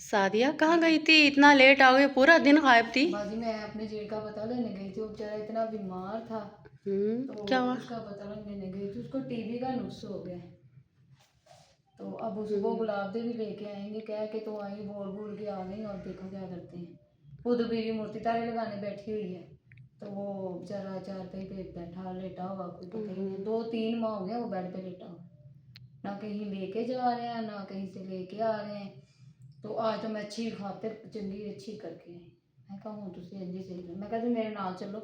सादिया कहाँ गई थी? इतना लेट आ गई, पूरा दिन गायब थी। बाजी मैं अपने जेठ का पता लेने गई थी, वो बेचारा इतना बीमार था तो क्या हुआ? उसका पता लेने गई थी। उसको टीबी का नुक्स हो गया है। तो अब उसको हम्म। गुलाब देवी लेके आएंगे, कह के तो आई, बोल बोल के आ गई। और देखो क्या करते हैं। खुद बीवी मूर्ति तारे लगाने बैठी हुई है, तो वो बेचारा चारपाई पे बैठा लेटा हुआ, कोई पता ही नहीं। 2-3 माह हो गया वो बेड पे लेटा हुआ, ना कहीं लेके जा रहे हैं ना कहीं से लेके आ रहे हैं। तो आज तो मैं अच्छी खातिर चंगी अच्छी करके आई। मैं कहा हूँ तुम इंजी सही, मैं कहती मेरे नाल चलो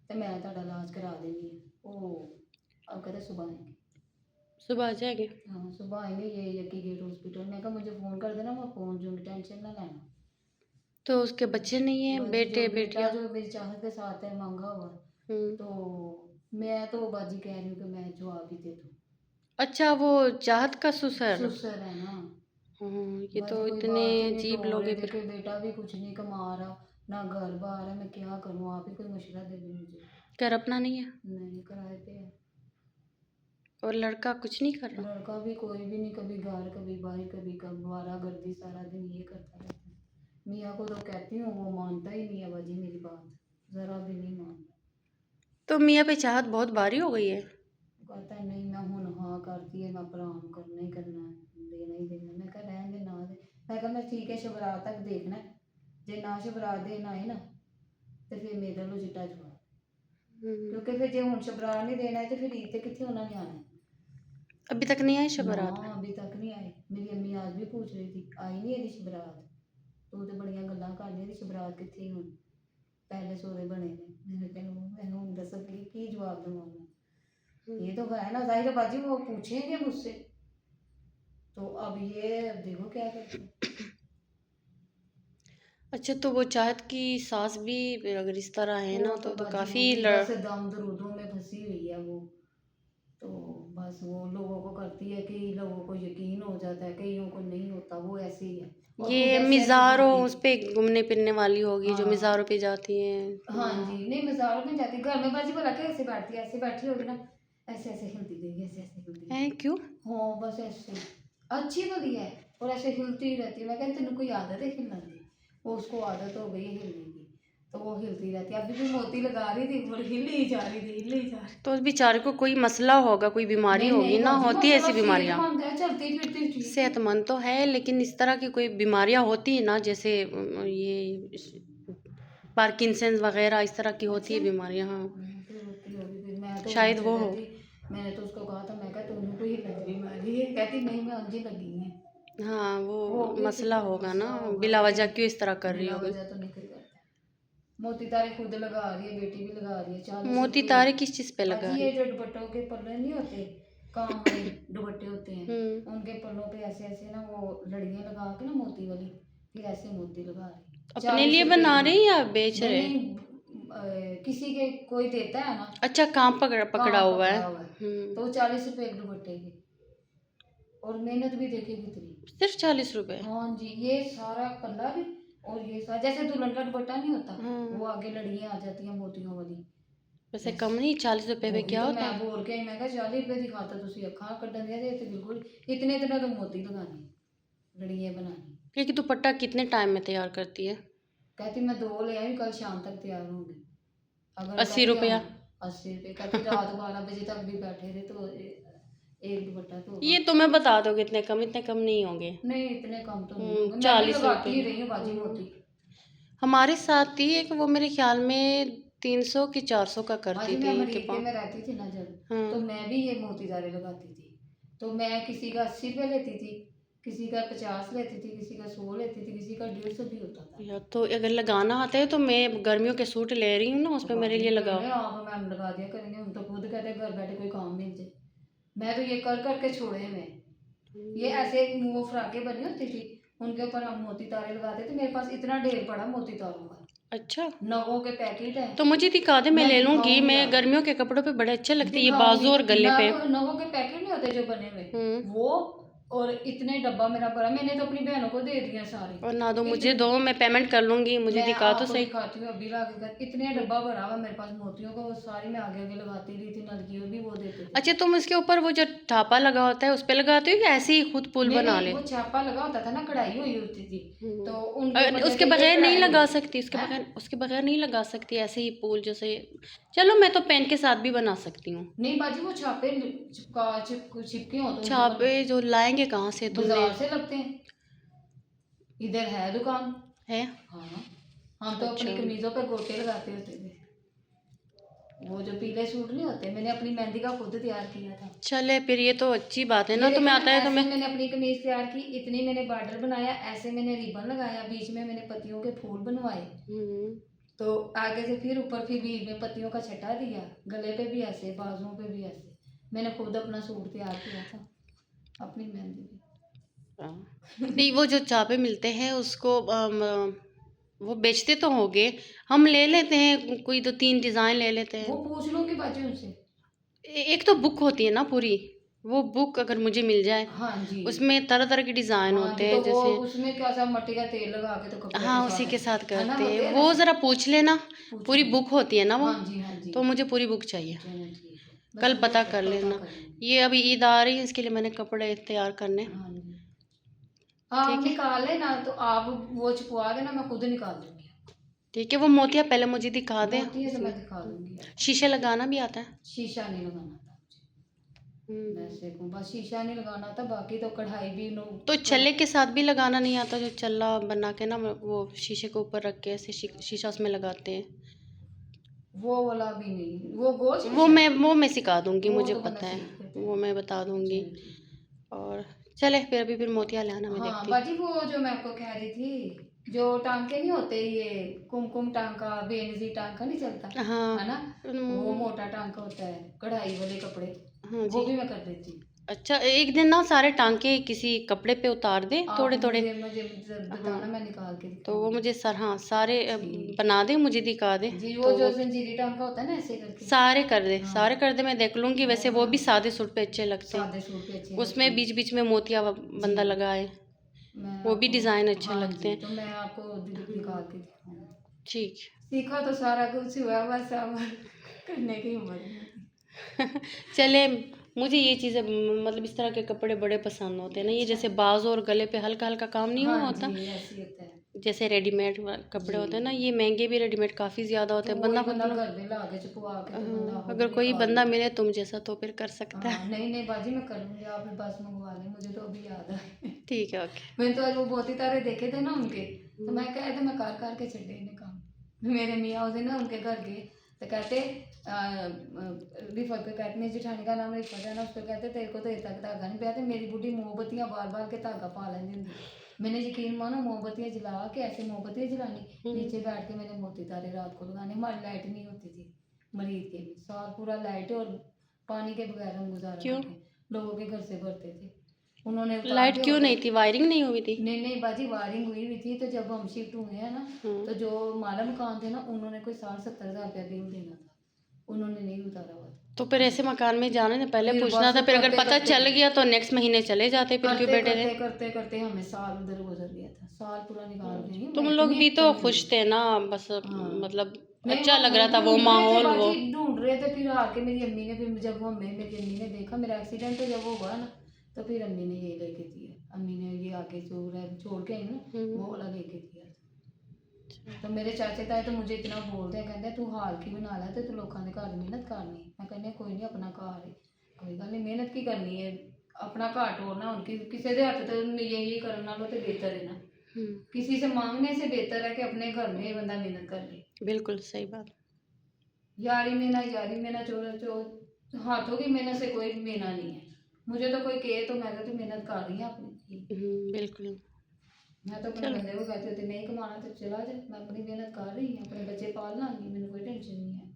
तो मैं ਤੁਹਾਡਾ इलाज करा देनी है। वो अब कहते सुबह आएंगे। सुबह आ जाएगी। हाँ सुबह आएंगे, ये यकी गेट हॉस्पिटल। मैं कहा मुझे फ़ोन कर देना, मैं फ़ोन दूँगी, टेंशन ना लेना। तो उसके बच्चे नहीं है, बाजी जो बेटे बेटा बेटियाँ? जो मेरी चाहत के साथ है मांगा हुआ, हम्म। तो मैं तो बाजी कह रही हूँ कि मैं जवाब ही दे दूँ। अच्छा, वो चाहत का ससुर। सुसर है ना। ये बाजी तो कोई इतने बात ही नहीं, अजीब लोग टोले हैं फिर। देखे, बेटा भी कुछ नहीं कमा रहा, ना घर बार है। मैं क्या करूँ, आप ही कोई मशवरा दे दे मुझे। घर अपना नहीं है? नहीं, किराए पे है। और लड़का कुछ नहीं कर रहा? लड़का भी कोई भी नहीं, कभी घर कभी बाहर कभी कबारा गर्दी, सारा दिन ये करता रहता है। मियाँ को तो कहती हूँ, वो मानता ही नहीं है बाजी मेरी बात, ज़रा भी नहीं मानता। तो मियाँ पे चाहत बहुत भारी हो गई है। कहता है नहीं, मैं हूँ हाँ करती है, मैं आराम करना ही करना है, देना ही देना। मैं कहा रहने दे ना दे। मैं कहा मैं ठीक है शबरात तक देखना है, जे ना शबरात देना आए ना तो फिर मेरे लो चिट्टा जवाब। हम्म। क्योंकि फिर जे हूँ शबरात नहीं देना है तो फिर ईद ते कितने उन्होंने आना है। अभी तक नहीं आई ना शबरात? अभी तक नहीं आए। मेरी अम्मी आज भी पूछ रही थी आई नहीं ਇਹਦੀ शबरात। तू तो बड़ियां गल्लां कर रही, ਇਹਦੀ शबरात कितनी हुई, पहले सोरे बने ने। मैंने कहा मैंने हूँ दस की जवाब दूंगा मैं। ये तो है ना, जाहिर है बाजी वो पूछेंगे मुझसे, तो अब ये देखो क्या करते हैं। अच्छा, तो वो चाहत की सास भी अगर इस तरह है वो ना तो तो बाजी वो काफ़ी भी बस दम दरूदों में फंसी हुई है वो। तो बस वो लोगों को करती है कि लोगों को यकीन हो जाता है, कईयों को नहीं होता, वो ऐसे ही है। और खुद ये ऐसे ऐसे मिज़ारों फिरती। उस पे घूमने फिरने वाली होगी जो हाँ मिज़ारों पे जाती हैं। हाँ जी, नहीं मजाक में जाती, घर में बाजी बोला के ऐसे बैठती है, ऐसे बैठी होगी ना, ऐसे ऐसे हिलती गई, ऐसे ऐसे हिलती है गई। क्यों? हाँ बस ऐसे अच्छी वाली है, और ऐसे हिलती ही रहती है। मैं कहती तेन कोई आदत है हिलने की? वो उसको आदत हो गई है हिलने की, तो वो हिलती रहती है। अभी भी मोती लगा रही थी, वो हिली ही जा रही थी, हिली ही जा रही। तो उस बेचारे को कोई मसला होगा, कोई बीमारी नहीं होगी नहीं ना, बाजी होती है ऐसी माशाल्लाह बीमारियां। सेहतमंद है, चलती फिरती ठीक है। सेहतमंद तो है, लेकिन इस तरह की कोई बीमारियां होती है ना, जैसे ये पार्किंसंस वगैरह इस तरह की होती अच्छा है बीमारियां। हाँ, फिर होती होगी, फिर मैं तो शायद उनसे वो हो। कहती। मैंने तो उसको कहा था, मैं कहा तुम्हें कोई लग बीमारी है? कहती नहीं मैं अंजी लगी है। हाँ, हो वो गई फिर मसला तो होगा ना, मसला होगा बिला वजह लेकिन क्यों इस तरह कर रही बिला होगी। वजह तो नहीं कोई करता। मोती तारे खुद लगा रही है, बेटी भी लगा रही है, 40 मोती रुपये। तारे किस चीज़ पे लगा बाजी रही? ये जो दुपट्टों के पल्ले नहीं होते, काम वाले दुपट्टे होते हैं, हम्म। उनके पल्लों पे ऐसे ऐसे ना वो लड़ियाँ लगा के ना मोती वाली, फिर ऐसे मोती लगा रही है। अपने 40 लिए रुपये बना की। रहे हैं या बेच नहीं रहे? नहीं किसी के कोई देता है ना, अच्छा, काम पकड़ा पकड़ा काम हुआ है। पकड़ा हुआ है, हम्म। तो 40 रुपये एक दुपट्टे के। और मेहनत भी देखे कितनी। सिर्फ 40 रुपए? हाँ जी, ये सारा पल्ला भी, और ये सारा जैसे दुल्हन का दुपट्टा नहीं होता, हाँ, वो आगे लड़ियाँ आ जाती हैं मोतियों वाली। वैसे बस कम नहीं, 40 रुपए पे वही क्या तो होता मैं है। बोल के मैं कहा 40 रुपये की खाता तुम अखा कड्डन दिया तो बिल्कुल इतने इतने तो मोती लगाने, लड़ियाँ बनानी। क्योंकि दुपट्टा कितने टाइम में तैयार करती है? कहती मैं 2 ले आई, कल शाम तक तैयार होंगी। अगर 80 रुपया? 80 रुपये कहती, रात 12 बजे तक भी बैठे रहे तो एक दुपट्टा तो होगा। ये तुम्हें बता दोगे इतने कम? इतने कम नहीं होंगे। नहीं इतने कम तो नहीं होंगे, मैं भी 40 रुपए लगाती ही में। रही हूँ बाजी मोती। हमारे साथ ही एक, वो मेरे ख्याल में 300 की 400 का करती बाजी मैं थी के अमेरिके पाँव। में रहती थी ना जब, तो हाँ। मैं भी ये मोतीदारे लगाती थी। तो मैं किसी का 80 रुपये लेती थी, किसी का 50 लेती थी, किसी का 100 लेती थी, किसी का 150 भी होता था। या तो अगर लगाना आता है तो मैं गर्मियों के सूट ले रही हूँ ना, उस तो पर मेरे बाजी लिए क्यों लगाओ। नहीं, आप मैम लगा दिया करेंगे, हम तो खुद कहते हैं घर बैठे कोई काम मिल जाए। मैं तो ये कर करके छोड़े मैं। ये ऐसे वो फ्राके बनी होती थी, उनके ऊपर हम मोती तारे लगाते थे। मेरे पास इतना ढेर पड़ा मोती तारों का, अच्छा, नगों के पैकेट है। तो मुझे दिखा दे, मैं मैं ले लूंगी। दिखाऊंगी मैं आपको, गर्मियों के कपड़ों पे बड़े अच्छे लगते हैं, ये दिखाऊंगी। बाजू और गले पे। नगों के पैकेट नहीं होते जो बने हुए, हम्म। वो और इतने डब्बा मेरा भरा, मैंने तो अपनी बहनों को दे दिया सारे। और ना दो मुझे, दो मैं पेमेंट कर लूँगी, मुझे मैं दिखा तो आपको सही। दिखाती हूँ अभी ला के घर, इतने डब्बा भरा हुआ मेरे पास मोतियों का, वो सारी मैं आगे आगे लगाती रही थी, नलकियों भी वो देते थे। अच्छा, तुम उसके ऊपर वो जो ठापा लगा होता है उस पे लगाते हो, या ऐसे ही खुद पुल नहीं बना नहीं, ले? वो छापा लगा होता था ना, कढ़ाई हुई होती थी, तो उनके अगर ऊपर उसके जैसे ये बगैर नहीं कढ़ाई लगा हुई सकती, उसके है। बगैर, उसके बगैर नहीं लगा सकती ऐसे ही पुल जैसे? चलो, मैं तो पेन के साथ भी बना सकती हूँ। नहीं बाजी, वो छापे चिपके हो तो उनके ऊपर छापे जो लाएंगे कहाँ से तुमने? बाजार से लगते हैं, इधर है दुकान। है? हाँ, हम तो अच्छा। अपनी कमीजों पर गोटे लगाते होते थे, वो जो पीले सूट नहीं होते, मैंने अपनी मेहंदी का खुद तैयार किया था। चले फिर, ये तो अच्छी बात है ये ना, देखो तुम्हें ना, आता है ऐसे तुम्हें। मैंने अपनी कमीज तैयार की, इतनी मैंने बॉर्डर बनाया, ऐसे मैंने रिबन लगाया, बीच में मैंने पत्तियों के फूल बनवाए, हम्म। तो आगे से फिर ऊपर फिर बीच में पत्तियों का छटा दिया, गले पे भी ऐसे, बाजुओं पे भी ऐसे, मैंने खुद अपना सूट तैयार किया था, अपनी मेहंदी पे। हाँ। नहीं, वो जो चापे मिलते हैं उसको वो बेचते तो होंगे, हम ले लेते हैं, कोई दो तीन डिज़ाइन ले लेते वो हैं। पूछ लूंगी बाजी उनसे। एक तो बुक होती है ना पूरी, वो बुक अगर मुझे मिल जाए, हाँ जी। उसमें तरह तरह के डिज़ाइन हाँ होते जी, तो हैं वो जैसे। उसमें क्या सा मट्टी का तेल लगा के तो कपड़े के हाँ, साथ उसी के साथ है ना, करते होते हैं हैं ना वो, ऐसे। ज़रा पूछ लेना। पूछ पूरी लूंगी। बुक होती है ना वो? हाँ जी हाँ जी। तो मुझे पूरी बुक चाहिए। चलो ठीक है, कल बस वो पता कर पता लेना। कर लूंगी। ये अभी ईद आ रही है, इसके लिए मैंने कपड़े तैयार करने। हाँ जी, आप ठीक है। निकाल लेना, तो आप वो छुपवा देना, मैं खुद निकाल दूंगी। ठीक है, वो मोतिया पहले मुझे दिखा दे मोती है तो उसमें। मैं दिखा दूंगी आपको। शीशे लगाना भी आता है? शीशा नहीं लगाना था मुझे, हम्म। वैसे को बस शीशा नहीं लगाना था, बाकी तो कढ़ाई भी नो। तो छल्ले के साथ भी लगाना नहीं आता? जो छल्ला बना के ना, वो शीशे के ऊपर रख के ऐसे शीशा उसमें लगाते हैं। वो वाला भी नहीं, वो गोल वो शीशा। मैं सिखा दूंगी, वो मुझे तो बंदा पता है, सीख लेता वो है। मैं बता दूंगी। चलो ठीक। और चले फिर, अभी फिर मोतिया लाना, मैं हाँ देखती हूँ। बाजी, वो जो मैं आपको कह रही थी, जो टांके नहीं होते, ये कुमकुम टांका, बेनजी टांका नहीं चलता हाँ। है ना, वो मोटा टांका होता है, कढ़ाई वाले कपड़े, हाँ वो जी। भी मैं कर देती हूँ। अच्छा, एक दिन ना सारे टांके किसी कपड़े पे उतार दे, आप थोड़े थोड़े। मुझे मुझे बताना, हाँ, मैं निकाल के तो वो दिखाऊंगी। मुझे सर, हाँ, सारे ठीक बना दे, मुझे दिखा दे। जी, वो तो जो वो जंजीरी टांका होता है ना, ऐसे करके। सारे कर दे, हाँ, सारे कर दे, मैं देख लूंगी। वो वैसे वो भी बना सादे सूट पे अच्छे लगते हैं, सादे सूट पे अच्छे लगते उसमें हैं। बीच बीच में मोतिया जी, बंदा लगाए, मैं वो भी आपको, डिजाइन अच्छे हाँ लगते जी, हैं। तो मैं आपको निकाल के दिखाऊंगी। ठीक। सीखा तो सारा कुछ हुआ, बस अब करने की उम्र नहीं। चले, मुझे ये चीज़ें मतलब इस तरह के कपड़े बड़े पसंद होते हैं ना, ये जैसे बाजू और गले पे हल्का हल्का काम नहीं हुआ हाँ होता, जी, ऐसे ही होता है। जैसे रेडीमेड कपड़े जी, होते हैं ना, ये महंगे भी रेडीमेड काफ़ी ज़्यादा होते तो हैं, वही बंदा बंदा मतलब। घर में ला के छुपवा के तो बंदा खुद अगर कोई निकाल बंदा लेता मिले है। तुम जैसा तो फिर कर सकता हाँ, है। नहीं नहीं बाजी, मैं कर लूंगी, आप बस मंगवा लें, मुझे तो अभी याद है। ठीक है, ओके। मैंने तो आज वो बहुत ही तारे देखे थे ना उनके, तो हम्म। मैं कह रहे थे मैं कर के छड़े इन्हें काम। मेरे मियाँ उस दिन ना उनके घर गए, तो कहते रिफत को कहते, मेरी जेठानी का नाम रिफत है ना, उसको कहते तेरे को तो इतना धागा नहीं पाया, मेरी बुढ़ी मोमबत्तियां बार बार के धागा पा लेंदी होंदी। मैंने यकीन मानो, मोमबत्तियां जला के, ऐसे मोमबत्तियां जलानी, नीचे बैठ के मैंने मोती तारे रात को लगाने, हमारी लाइट नहीं होती थी, मरीज के भी साल पूरा लाइट और पानी के बगैर हम गुजारा क्यों? करते, लोगों के घर से भरते थे, उन्होंने उतार लाइट दिया क्यों होगा। नहीं थी? वायरिंग नहीं हुई थी? नहीं नहीं बाजी, वायरिंग हुई हुई थी, तो जब हम शिफ्ट हुए हैं ना, हम्म। तो जो माला मकान थे ना, उन्होंने कोई 60-70 हज़ार रुपया बिल देना था, उन्होंने नहीं उतारा हुआ था। तो फिर ऐसे मकान में जाने से पहले फिर पूछना बस था, फिर अगर करते पता करते चल गया तो नेक्स्ट महीने चले जाते, फिर क्यों करते बैठे थे? करते करते करते हमें साल उधर गुजर गया था, साल पूरा निकाल गई तुम मैं, लोग इतनी भी तो खुश तंग। थे ना, बस हाँ, मतलब नहीं अच्छा लग हम रहा था वो ढूंढ रहे थे माहौल वो। बाजी, ढूंढ रहे थे, फिर आके मेरी अम्मी ने, फिर जब वो मेरी अम्मी ने देखा मेरा एक्सीडेंट, तो जब वो हुआ ना, तो फिर अम्मी ने ये लेके दिया, अम्मी ने ये आके जो छोड़ के आई ना, वो वाला लेके दिया। तो मेरे चाचे ताए तो मुझे इतना बोलते हैं, कहते तू हाल की बना ला, तो तू लोगों ने घर मेहनत करनी, मैं कहनी कोई नहीं, अपना घर है, कोई गल नहीं, मेहनत की करनी है, अपना घर टोरना, उनकी किसी के हथ तो यही करने नालों तो बेहतर है ना, किसी से मांगने से बेहतर है कि अपने घर में बंदा मेहनत कर ले। बिल्कुल सही बात। यारी में ना चोर हाथों की मेहनत से कोई मेहनत नहीं है, मुझे तो कोई कहे तो मैं तो मेहनत कर रही है अपनी, बिल्कुल। मैं तो अपने बंदे को कहती होती, नहीं कमाना तो चला जा, मैं अपनी मेहनत कर रही हूँ, अपने बच्चे पाल लाँगी, मैंने कोई टेंशन नहीं है,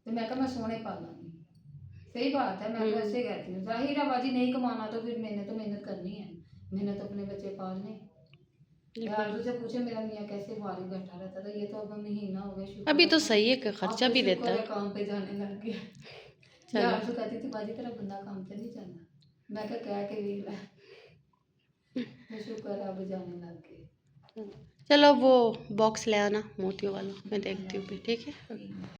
तो मैं कहा मैं सोने पाल लाँगी। सही बात है, मैं तो ऐसे कहती हूँ, जाहिर है बाजी, नहीं कमाना तो फिर मैंने तो मेहनत करनी है, मैंने तो अपने बच्चे पालने। यार तुझे पूछे मेरा मियाँ कैसे बाहर ही बैठा रहता था, ये तो अब महीना हो गया शुक्र अभी तो है, सही है कि अब खर्चा तो भी शुक्र देता है है। काम पे जाने लग गया। चलो। यार तो कहती थी बाजी तेरा बंदा काम पे नहीं जाना, मैं कह के भी मैं शुक्र है अब जाने लग गए। चलो वो बॉक्स ले आना मोतियों वाला, मैं देखती हूँ फिर, ठीक है। ठीक है।